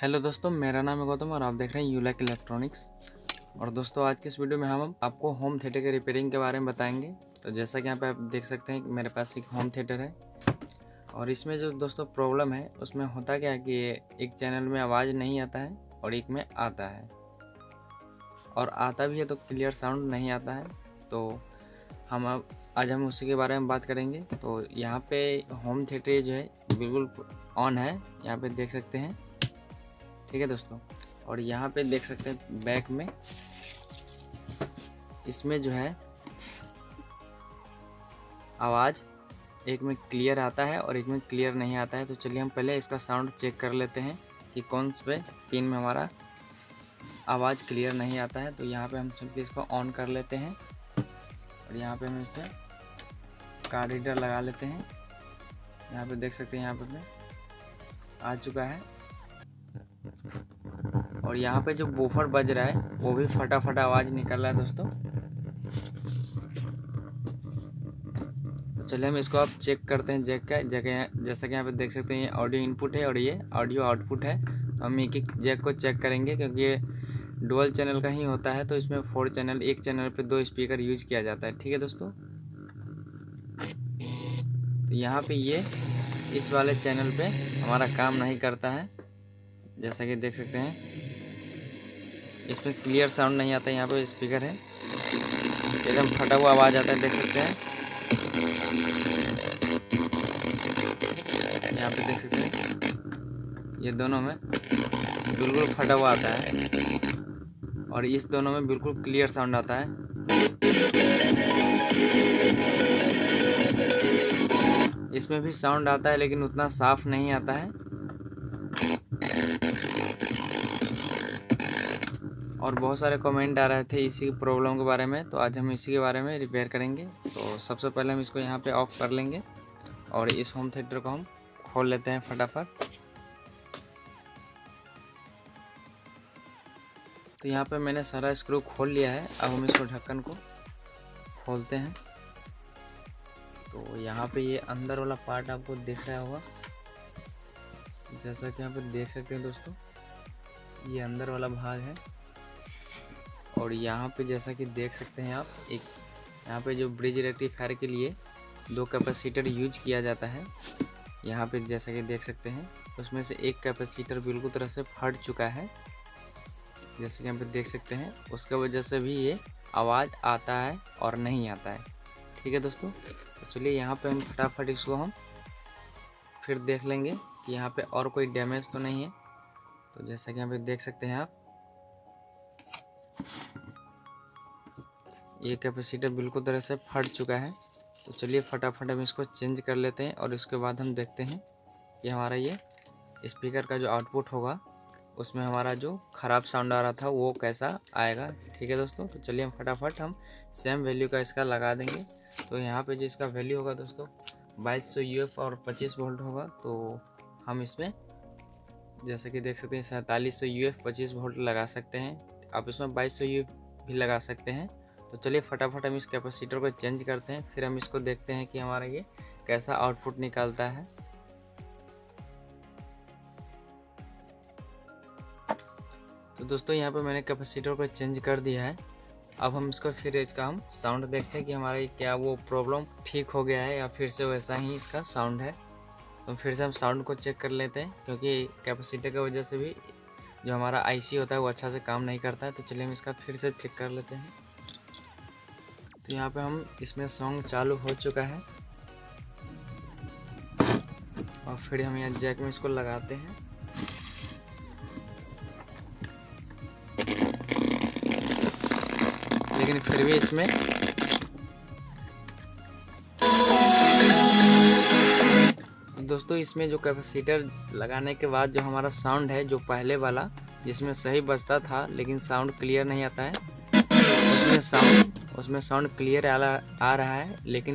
Hello दोस्तों, मेरा नाम है गौतम और आप देख रहे हैं यूलैक इलेक्ट्रॉनिक्स। और दोस्तों, आज की इस वीडियो में हम आपको होम थिएटर के रिपेयरिंग के बारे में बताएंगे। तो जैसा कि यहाँ पे आप देख सकते हैं कि मेरे पास एक होम थिएटर है और इसमें जो दोस्तों प्रॉब्लम है उसमें होता क्या है कि एक चैनल में आवाज़ नहीं आता है और एक में आता है, और आता भी है तो क्लियर साउंड नहीं आता है। तो आज हम उसी के बारे में बात करेंगे। तो यहाँ पे होम थिएटर जो है बिल्कुल ऑन है, यहाँ पे देख सकते हैं। ठीक है दोस्तों, और यहाँ पे देख सकते हैं बैक में इसमें जो है आवाज़ एक में क्लियर आता है और एक में क्लियर नहीं आता है। तो चलिए हम पहले इसका साउंड चेक कर लेते हैं कि कौन से पिन में हमारा आवाज़ क्लियर नहीं आता है। तो यहाँ पे हम सिंपली इसको ऑन कर लेते हैं और यहाँ पे हम इस पर कार्ड रीडर लगा लेते हैं। यहाँ पे देख सकते हैं यहाँ पे आ चुका है और यहाँ पे जो बूफर बज रहा है वो भी फटाफट आवाज़ निकल रहा है दोस्तों। तो चलिए हम इसको अब चेक करते हैं जैक का जगह। जैसा कि यहाँ पे देख सकते हैं ये ऑडियो इनपुट है और ये ऑडियो आउटपुट है। तो हम एक एक जैक को चेक करेंगे क्योंकि ये डुअल चैनल का ही होता है, तो इसमें 4 चैनल, एक चैनल पे 2 स्पीकर यूज किया जाता है। ठीक है दोस्तों, तो यहाँ पे ये इस वाले चैनल पे हमारा काम नहीं करता है। जैसा कि देख सकते हैं इसमें क्लियर साउंड नहीं आता है। यहाँ पे स्पीकर है, एकदम फटा हुआ आवाज़ आता है, देख सकते हैं। यहाँ पे देख सकते हैं ये दोनों में बिल्कुल फटा हुआ आता है और इस दोनों में बिल्कुल क्लियर साउंड आता है। इसमें भी साउंड आता है लेकिन उतना साफ नहीं आता है। और बहुत सारे कमेंट आ रहे थे इसी प्रॉब्लम के बारे में, तो आज हम इसी के बारे में रिपेयर करेंगे। तो सबसे पहले हम इसको यहाँ पे ऑफ कर लेंगे और इस होम थिएटर को हम खोल लेते हैं फटाफट। तो यहाँ पे मैंने सारा स्क्रू खोल लिया है। अब हम इसको ढक्कन को खोलते हैं। तो यहाँ पे ये अंदर वाला पार्ट आपको दिख रहा होगा, जैसा कि यहाँ पे देख सकते हैं दोस्तों, ये अंदर वाला भाग है। और यहाँ पे जैसा कि देख सकते हैं आप, एक यहाँ पे जो ब्रिज रेक्टिफायर के लिए 2 कैपेसिटर यूज किया जाता है। यहाँ पे जैसा कि देख सकते हैं उसमें से एक कैपेसिटर बिल्कुल तरह से फट चुका है, जैसे कि यहाँ पे देख सकते हैं। उसके वजह से भी ये आवाज़ आता है और नहीं आता है। ठीक है दोस्तों, तो चलिए यहाँ पे हम फटाफट इसको हम फिर देख लेंगे कि यहाँ पे और कोई डैमेज तो नहीं है। तो जैसा कि यहाँ पे देख सकते हैं आप, ये कैपेसिटर बिल्कुल तरह से फट चुका है। तो चलिए फटाफट हम इसको चेंज कर लेते हैं और इसके बाद हम देखते हैं कि हमारा ये स्पीकर का जो आउटपुट होगा उसमें हमारा जो ख़राब साउंड आ रहा था वो कैसा आएगा। ठीक है दोस्तों, तो चलिए हम फटाफट हम सेम वैल्यू का इसका लगा देंगे। तो यहाँ पे जो इसका वैल्यू होगा दोस्तों 2200 UF और 25 वोल्ट होगा। तो हम इसमें जैसे कि देख सकते हैं 4700 UF 25 वोल्ट लगा सकते हैं। आप इसमें 2200 UF भी लगा सकते हैं। तो चलिए फटाफट हम इस कैपेसिटर को चेंज करते हैं, फिर हम इसको देखते हैं कि हमारा ये कैसा आउटपुट निकालता है। तो दोस्तों यहाँ पे मैंने कैपेसिटर को चेंज कर दिया है। अब हम इसको फिर इसका हम साउंड देखते हैं कि हमारा क्या वो प्रॉब्लम ठीक हो गया है या फिर से वैसा ही इसका साउंड है। तो फिर से हम साउंड को चेक कर लेते हैं क्योंकि कैपेसिटर की वजह से भी जो हमारा आईसी होता है वो अच्छा से काम नहीं करता है। तो चलिए हम इसका फिर से चेक कर लेते हैं। तो यहाँ पे हम इसमें सॉन्ग चालू हो चुका है और फिर हम यहाँ जैक में इसको लगाते हैं। लेकिन फिर भी इसमें दोस्तों इसमें जो कैपेसिटर लगाने के बाद जो हमारा साउंड है, जो पहले वाला जिसमें सही बजता था लेकिन साउंड क्लियर नहीं आता है, उसमें साउंड क्लियर आ रहा है, लेकिन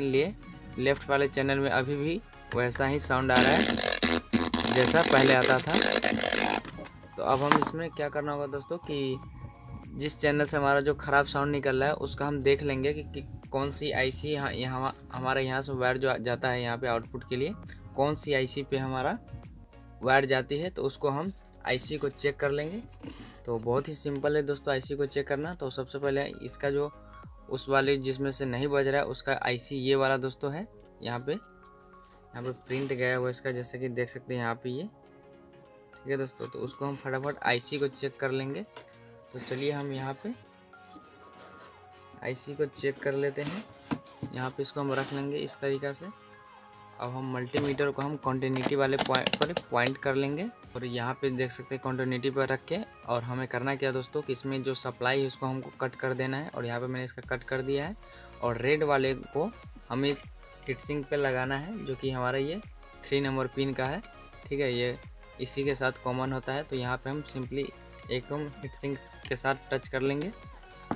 लेफ्ट वाले चैनल में अभी भी वैसा ही साउंड आ रहा है जैसा पहले आता था। तो अब हम इसमें क्या करना होगा दोस्तों कि जिस चैनल से हमारा जो ख़राब साउंड निकल रहा है उसका हम देख लेंगे कि कौन सी आईसी यहाँ हमारे यहाँ से वायर जो जाता है यहाँ पे आउटपुट के लिए, कौन सी आईसी पे हमारा वायर जाती है। तो उसको हम आईसी को चेक कर लेंगे। तो बहुत ही सिंपल है दोस्तों आईसी को चेक करना। तो सबसे पहले इसका जो उस वाले जिसमें से नहीं बज रहा है उसका आईसी ये वाला दोस्तों है। यहाँ पे प्रिंट गया हुआ इसका, जैसे कि देख सकते हैं यहाँ पे ये, ठीक है दोस्तों। तो उसको हम फटाफट आईसी को चेक कर लेंगे। तो चलिए हम यहाँ पे आईसी को चेक कर लेते हैं। यहाँ पे इसको हम रख लेंगे इस तरीक़ा से। अब हम मल्टीमीटर को हम कॉन्टिन्यूटी वाले पॉइंट पर पॉइंट कर लेंगे और यहाँ पे देख सकते हैं कॉन्टिन्यूटी पर रख के। और हमें करना क्या दोस्तों कि इसमें जो सप्लाई है उसको हमको कट कर देना है, और यहाँ पे मैंने इसका कट कर दिया है। और रेड वाले को हमें इस हीटसिंक पे लगाना है, जो कि हमारा ये 3 नंबर पिन का है, ठीक है। ये इसी के साथ कॉमन होता है। तो यहाँ पे हम सिंपली एक हम हीटसिंक के साथ टच कर लेंगे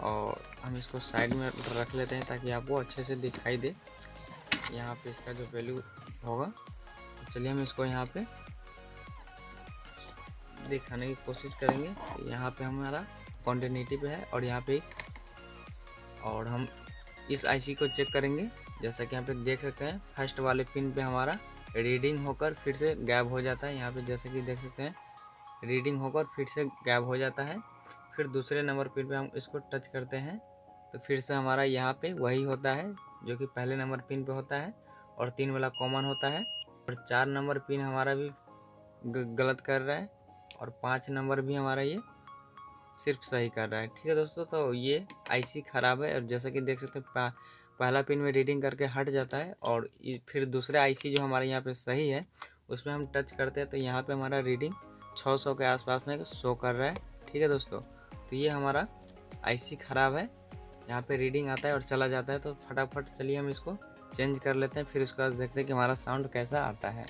और हम इसको साइड में रख लेते हैं ताकि आपको अच्छे से दिखाई दे यहाँ पे इसका जो वैल्यू होगा। तो चलिए हम इसको यहाँ पे दिखाने की कोशिश करेंगे। तो यहाँ पे हमारा कॉन्टिन्यूटी पे है और यहाँ पे और हम इस आईसी को चेक करेंगे। जैसा कि यहाँ पे देख सकते हैं फर्स्ट वाले पिन पे हमारा रीडिंग होकर फिर से गायब हो जाता है। यहाँ पे जैसे कि देख सकते हैं रीडिंग होकर फिर से गायब हो जाता है। फिर दूसरे नंबर पिन पे हम इसको टच करते हैं तो फिर से हमारा यहाँ पे वही होता है जो कि पहले नंबर पिन पे होता है और 3 वाला कॉमन होता है। और 4 नंबर पिन हमारा भी गलत कर रहा है और 5 नंबर भी हमारा ये सिर्फ सही कर रहा है, ठीक है दोस्तों। तो ये आईसी ख़राब है। और जैसा कि देख सकते हैं पहला पिन में रीडिंग करके हट जाता है और फिर दूसरा आईसी जो हमारे यहाँ पे सही है उसमें हम टच करते हैं तो यहाँ पे हमारा रीडिंग 600 के आसपास में शो कर रहा है, ठीक है दोस्तों। तो ये हमारा आईसी ख़राब है, यहाँ पे रीडिंग आता है और चला जाता है। तो फटाफट चलिए हम इसको चेंज कर लेते हैं, फिर इसके बाद देखते हैं कि हमारा साउंड कैसा आता है।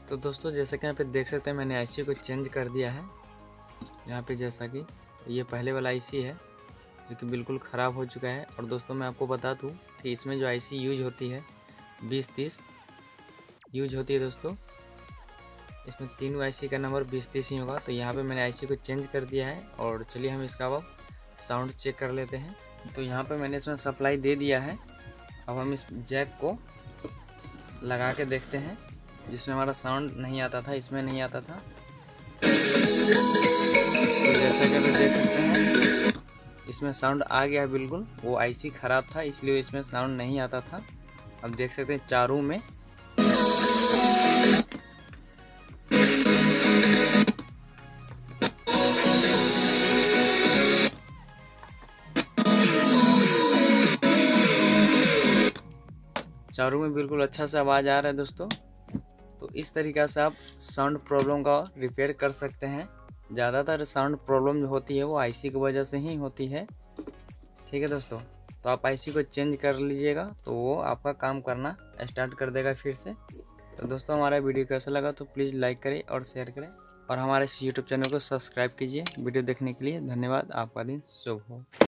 तो दोस्तों जैसा कि यहाँ पे देख सकते हैं मैंने आईसी को चेंज कर दिया है। यहाँ पे जैसा कि ये पहले वाला आईसी है जो कि बिल्कुल ख़राब हो चुका है। और दोस्तों मैं आपको बता दूँ कि इसमें जो आईसी यूज होती है 2030 यूज होती है दोस्तों। इसमें तीनों आईसी का नंबर 2030 ही होगा। तो यहाँ पे मैंने आईसी को चेंज कर दिया है और चलिए हम इसका अब साउंड चेक कर लेते हैं। तो यहाँ पे मैंने इसमें सप्लाई दे दिया है। अब हम इस जैक को लगा के देखते हैं, जिसमें हमारा साउंड नहीं आता था इसमें नहीं आता था। तो जैसा कि आप देख सकते हैं इसमें साउंड आ गया है बिल्कुल। वो आईसी ख़राब था इसलिए इसमें साउंड नहीं आता था। अब देख सकते हैं चारों में बिल्कुल अच्छा सा आवाज़ आ रहा है दोस्तों। तो इस तरीक़ा से आप साउंड प्रॉब्लम का रिपेयर कर सकते हैं। ज़्यादातर साउंड प्रॉब्लम जो होती है वो आईसी की वजह से ही होती है, ठीक है दोस्तों। तो आप आईसी को चेंज कर लीजिएगा तो वो आपका काम करना स्टार्ट कर देगा फिर से। तो दोस्तों हमारा वीडियो कैसा लगा तो प्लीज़ लाइक करें और शेयर करें और हमारे इस यूट्यूब चैनल को सब्सक्राइब कीजिए। वीडियो देखने के लिए धन्यवाद। आपका दिन शुभ हो।